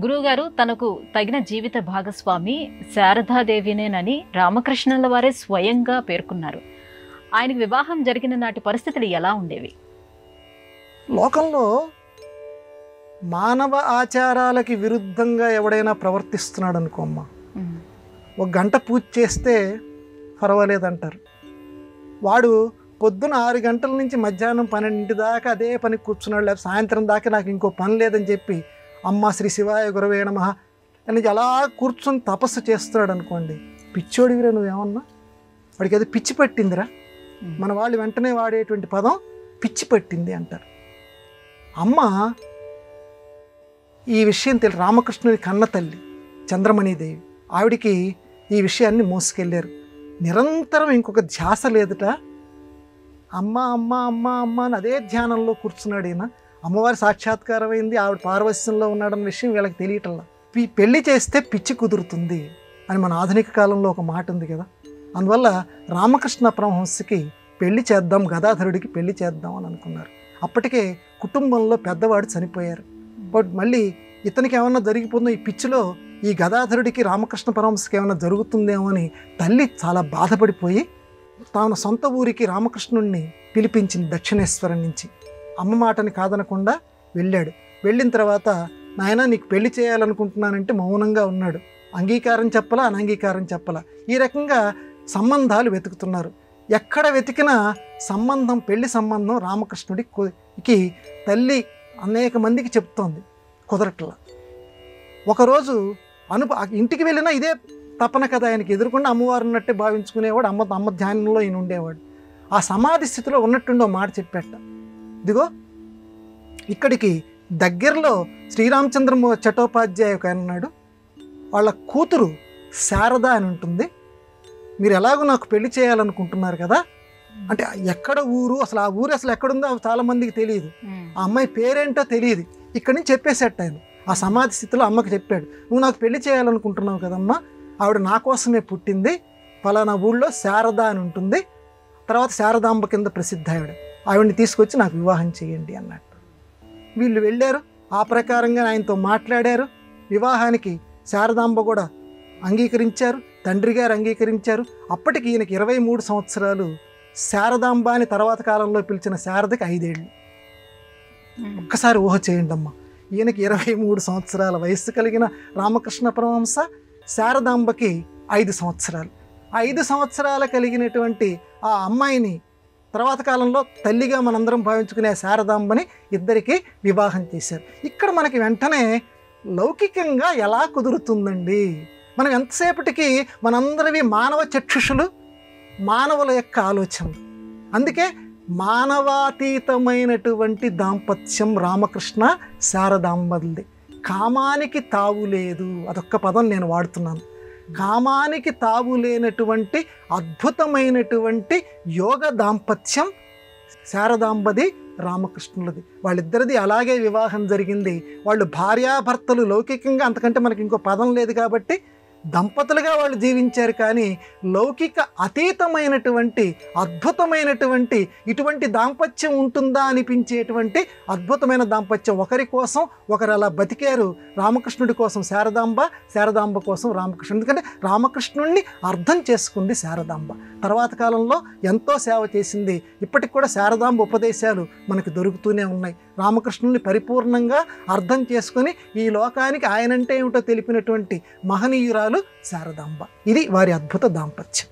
గురువుగారు తనకు తగిన జీవిత భాగస్వామి శారదాదేవినేనని రామకృష్ణుల వారే స్వయంగా పేర్కొన్నారు. ఆయనకు వివాహం జరిగిన నాటి పరిస్థితులు ఎలా ఉండేవి? లోకంలో మానవ ఆచారాలకి విరుద్ధంగా ఎవడైనా ప్రవర్తిస్తున్నాడు అనుకోమ్మా, ఒక గంట పూజ చేస్తే పర్వాలేదంటారు. వాడు పొద్దున 6 గంటల నుంచి మధ్యాహ్నం 12 దాకా అదే పని కూర్చున్నాడు, లేకపోతే సాయంత్రం దాకా నాకు ఇంకో పని లేదని చెప్పి అమ్మ శ్రీ శివాయ గురవే నమః అని అలా కూర్చొని తపస్సు చేస్తున్నాడు అనుకోండి, పిచ్చోడివిరా నువ్వేమన్నా, వాడికి అది పిచ్చి పట్టిందిరా. మన వాళ్ళు వెంటనే వాడేటువంటి పదం పిచ్చి పట్టింది అంటారు. అమ్మ ఈ విషయం తెలియదు, రామకృష్ణుని కన్న తల్లి చంద్రమణిదేవి, ఆవిడికి ఈ విషయాన్ని మోసుకెళ్ళారు. నిరంతరం ఇంకొక ధ్యాస లేదుట, అమ్మ అమ్మ అమ్మ అమ్మ అని అదే ధ్యానంలో కూర్చున్నాడు ఈయన. అమ్మవారి సాక్షాత్కారం అయింది, ఆవిడ పార్వశ్యంలో ఉన్నాడన్న విషయం వీళ్ళకి తెలియటల్లా. పెళ్లి చేస్తే పిచ్చి కుదురుతుంది అని మన ఆధునిక కాలంలో ఒక మాట ఉంది కదా. అందువల్ల రామకృష్ణ పరమహంసకి పెళ్లి చేద్దాం, గదాధరుడికి పెళ్లి చేద్దాం అని అనుకున్నారు. అప్పటికే కుటుంబంలో పెద్దవాడు చనిపోయారు. బట్ మళ్ళీ ఇతనికి ఏమన్నా జరిగిపోతుందో ఈ పిచ్చిలో, ఈ గదాధరుడికి రామకృష్ణ పరమహంసకి ఏమన్నా జరుగుతుందేమో అని తల్లి చాలా బాధపడిపోయి తాను సొంత ఊరికి రామకృష్ణుణ్ణి పిలిపించింది దక్షిణేశ్వరం నుంచి. అమ్మ మాటని కాదనకుండా వెళ్ళాడు. వెళ్ళిన తర్వాత నాయన నీకు పెళ్లి చేయాలనుకుంటున్నానంటే మౌనంగా ఉన్నాడు. అంగీకారం చెప్పలా, అనంగీకారం చెప్పలా. ఈ రకంగా సంబంధాలు వెతుకుతున్నారు. ఎక్కడ వెతికినా సంబంధం, పెళ్లి సంబంధం రామకృష్ణుడికి తల్లి అనేక మందికి చెప్తోంది, కుదరట్లా. ఒకరోజు ఇంటికి వెళ్ళినా ఇదే తపన కదా ఆయనకి. ఎదురుకుండా అమ్మవారు ఉన్నట్టే భావించుకునేవాడు, అమ్మ ధ్యానంలో ఈయన ఉండేవాడు. ఆ సమాధి స్థితిలో ఉన్నట్టుండో మాట చెప్పేట, ఇదిగో ఇక్కడికి దగ్గరలో శ్రీరామచంద్ర చటోపాధ్యాయ ఒక ఆయన ఉన్నాడు, వాళ్ళ కూతురు శారద అని ఉంటుంది, మీరు ఎలాగో నాకు పెళ్లి చేయాలనుకుంటున్నారు కదా అంటే, ఎక్కడ ఊరు, అసలు ఆ ఊరు అసలు ఎక్కడుందో చాలామందికి తెలియదు, ఆ అమ్మాయి పేరేంటో తెలియదు. ఇక్కడి నుంచి చెప్పేసేట ఆయన. ఆ సమాధి స్థితిలో అమ్మకి చెప్పాడు, నువ్వు నాకు పెళ్లి చేయాలనుకుంటున్నావు కదమ్మా, ఆవిడ నా కోసమే పుట్టింది, ఫలానా ఊళ్ళో శారద అని ఉంటుంది, తర్వాత శారదాంబ కింద ప్రసిద్ధ ఆవిడని తీసుకొచ్చి నాకు వివాహం చేయండి అన్నట్టు. వీళ్ళు వెళ్ళారు, ఆ ప్రకారంగా ఆయనతో మాట్లాడారు. వివాహానికి శారదాంబ కూడా అంగీకరించారు, తండ్రి గారు అంగీకరించారు. అప్పటికి ఈయనకి 23 సంవత్సరాలు, శారదాంబ అని తర్వాత కాలంలో పిలిచిన శారదకి 5 ఏళ్ళు. ఒక్కసారి ఊహ చేయండి అమ్మ, ఈయనకి 23 సంవత్సరాల వయస్సు కలిగిన రామకృష్ణ పరమహంస, శారదాంబకి 5 సంవత్సరాలు. 5 సంవత్సరాలు కలిగినటువంటి ఆ అమ్మాయిని తర్వాత కాలంలో తల్లిగా మనందరం భావించుకునే శారదాంబని ఇద్దరికి వివాహం చేశారు. ఇక్కడ మనకి వెంటనే లౌకికంగా ఎలా కుదురుతుందండి? మనం ఎంతసేపటికి మనందరివి మానవ చక్షుషులు, మానవుల యొక్క ఆలోచనలు. అందుకే మానవాతీతమైనటువంటి దాంపత్యం రామకృష్ణ శారదాంబది. కామానికి తావు లేదు, అదొక్క పదం నేను వాడుతున్నాను. కామానికి తావు లేనటువంటి అద్భుతమైనటువంటి యోగ దాంపత్యం శారదాంబది రామకృష్ణులది. వాళ్ళిద్దరిది అలాగే వివాహం జరిగింది. వాళ్ళు భార్యాభర్తలు, లౌకికంగా అంతకంటే మనకి ఇంకో పదం లేదు కాబట్టి దంపతులుగా వాళ్ళు జీవించారు. కానీ లౌకిక అతీతమైనటువంటి అద్భుతమైనటువంటి ఇటువంటి దాంపత్యం ఉంటుందా అనిపించేటువంటి అద్భుతమైన దాంపత్యం. ఒకరి కోసం ఒకరు అలా బతికారు. రామకృష్ణుడి కోసం శారదాంబ, శారదాంబ కోసం రామకృష్ణుడు. ఎందుకంటే రామకృష్ణుడిని అర్థం చేసుకుంది శారదాంబ. తర్వాత కాలంలో ఎంతో సేవ చేసింది. ఇప్పటికి కూడా శారదాంబ ఉపదేశాలు మనకు దొరుకుతూనే ఉన్నాయి. రామకృష్ణుని పరిపూర్ణంగా అర్థం చేసుకొని ఈ లోకానికి ఆయనంటే ఏమిటో తెలిపినటువంటి మహనీయురాలు శారదాంబ. ఇది వారి అద్భుత దాంపత్యం.